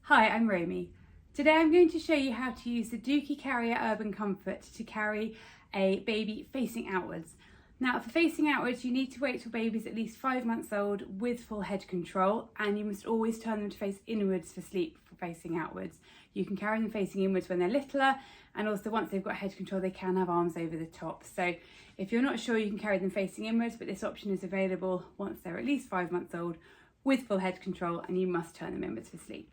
Hi, I'm Roamy. Today I'm going to show you how to use the Dooky Carrier Urban Comfort to carry a baby facing outwards. Now for facing outwards you need to wait till baby's at least 5 months old with full head control, and you must always turn them to face inwards for sleep for facing outwards. You can carry them facing inwards when they're littler, and also once they've got head control they can have arms over the top. So if you're not sure you can carry them facing inwards, but this option is available once they're at least 5 months old with full head control, and you must turn them inwards for sleep.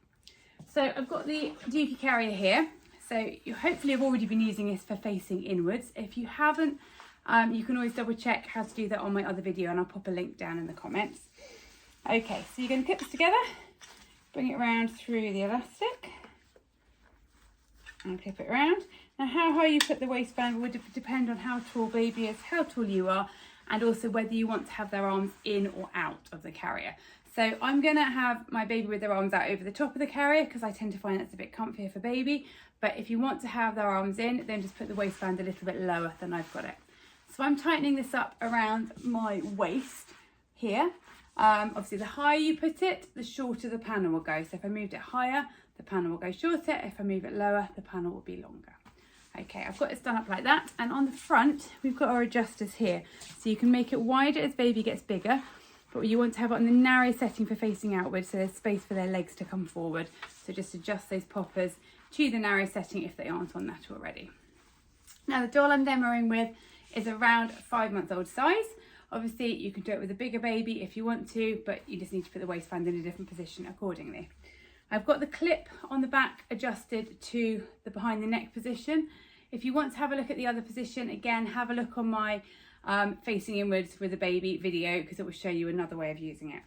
So I've got the Dooky Carrier here. So you hopefully have already been using this for facing inwards. If you haven't, you can always double check how to do that on my other video, and I'll pop a link down in the comments. Okay, so you're going to clip this together, bring it around through the elastic and clip it around. Now how high you put the waistband would depend on how tall baby is, how tall you are, and also whether you want to have their arms in or out of the carrier. So I'm going to have my baby with their arms out over the top of the carrier because I tend to find that's a bit comfier for baby. But if you want to have their arms in, then just put the waistband a little bit lower than I've got it. So I'm tightening this up around my waist here. Obviously the higher you put it, the shorter the panel will go. So if I moved it higher, the panel will go shorter. If I move it lower, the panel will be longer. Okay, I've got it done up like that. And on the front, we've got our adjusters here. So you can make it wider as baby gets bigger, but you want to have it on the narrow setting for facing outwards, so there's space for their legs to come forward. So just adjust those poppers to the narrow setting if they aren't on that already. Now the doll I'm demoing with is around 5 months old size. Obviously you can do it with a bigger baby if you want to, but you just need to put the waistband in a different position accordingly. I've got the clip on the back adjusted to the behind the neck position. If you want to have a look at the other position, again, have a look on my facing inwards with a baby video, because it will show you another way of using it.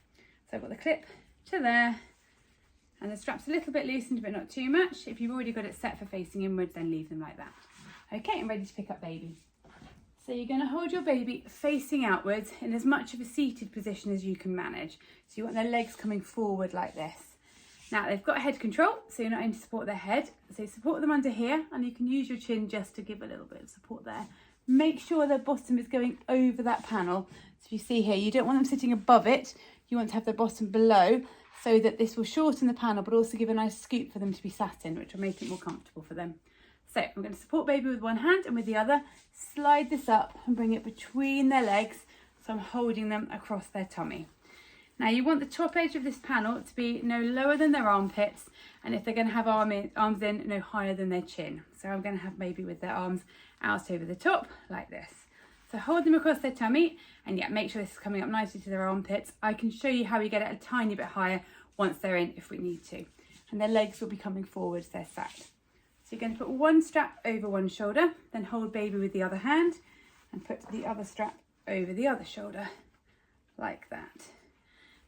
So I've got the clip to there, and the strap's a little bit loosened but not too much. If you've already got it set for facing inwards, then leave them like that. Okay, I'm ready to pick up baby. So you're going to hold your baby facing outwards in as much of a seated position as you can manage. So you want their legs coming forward like this. Now they've got head control, so you're not going to support their head. So support them under here, and you can use your chin just to give a little bit of support there. Make sure their bottom is going over that panel. So you see here, you don't want them sitting above it. You want to have their bottom below, so that this will shorten the panel, but also give a nice scoop for them to be sat in, which will make it more comfortable for them. So I'm going to support baby with one hand, and with the other, slide this up and bring it between their legs. So I'm holding them across their tummy. Now you want the top edge of this panel to be no lower than their armpits, and if they're going to have arms in, no higher than their chin. So I'm going to have baby with their arms out over the top like this. So hold them across their tummy, and yeah, make sure this is coming up nicely to their armpits. I can show you how we get it a tiny bit higher once they're in if we need to. And their legs will be coming forward as they're sat. So you're going to put one strap over one shoulder, then hold baby with the other hand and put the other strap over the other shoulder like that.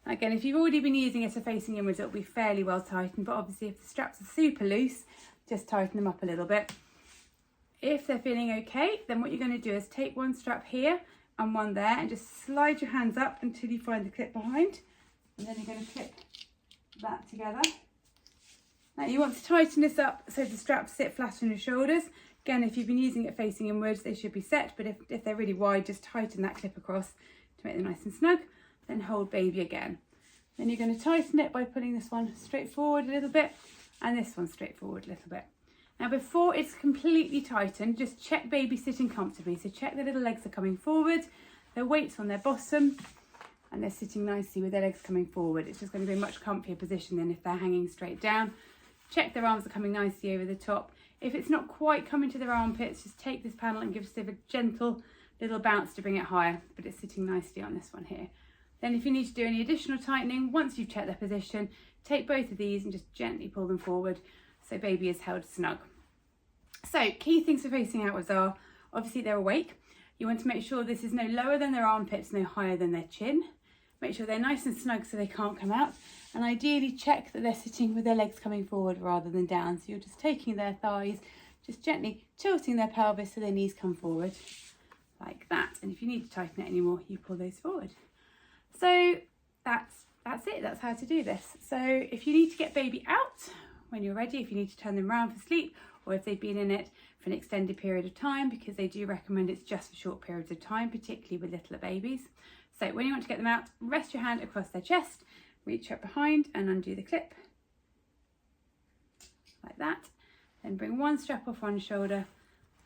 Again, if you've already been using it for facing inwards, it'll be fairly well tightened, but obviously if the straps are super loose, just tighten them up a little bit. If they're feeling okay, then what you're going to do is take one strap here and one there, and just slide your hands up until you find the clip behind, and then you're going to clip that together. Now you want to tighten this up so the straps sit flat on your shoulders. Again, if you've been using it facing inwards, they should be set, but if they're really wide, just tighten that clip across to make them nice and snug. Then hold baby again. Then you're going to tighten it by pulling this one straight forward a little bit, and this one straight forward a little bit. Now before it's completely tightened, just check baby sitting comfortably. So check the little legs are coming forward, their weight's on their bottom, and they're sitting nicely with their legs coming forward. It's just going to be a much comfier position than if they're hanging straight down. Check their arms are coming nicely over the top. If it's not quite coming to their armpits, just take this panel and give it a gentle little bounce to bring it higher, but it's sitting nicely on this one here. Then if you need to do any additional tightening, once you've checked their position, take both of these and just gently pull them forward so baby is held snug. So key things for facing outwards are, obviously they're awake. You want to make sure this is no lower than their armpits, no higher than their chin. Make sure they're nice and snug so they can't come out. And ideally check that they're sitting with their legs coming forward rather than down. So you're just taking their thighs, just gently tilting their pelvis so their knees come forward like that. And if you need to tighten it anymore, you pull those forward. So that's it, that's how to do this. So if you need to get baby out when you're ready, if you need to turn them around for sleep, or if they've been in it for an extended period of time, because they do recommend it's just for short periods of time, particularly with littler babies. So when you want to get them out, rest your hand across their chest, reach up behind and undo the clip. like that. Then bring one strap off one shoulder,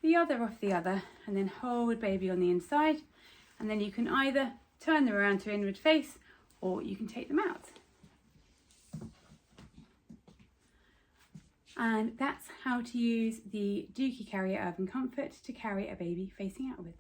the other off the other, and then hold baby on the inside. And then you can either turn them around to inward face, or you can take them out. And that's how to use the Dooky Carrier Urban Comfort to carry a baby facing out with.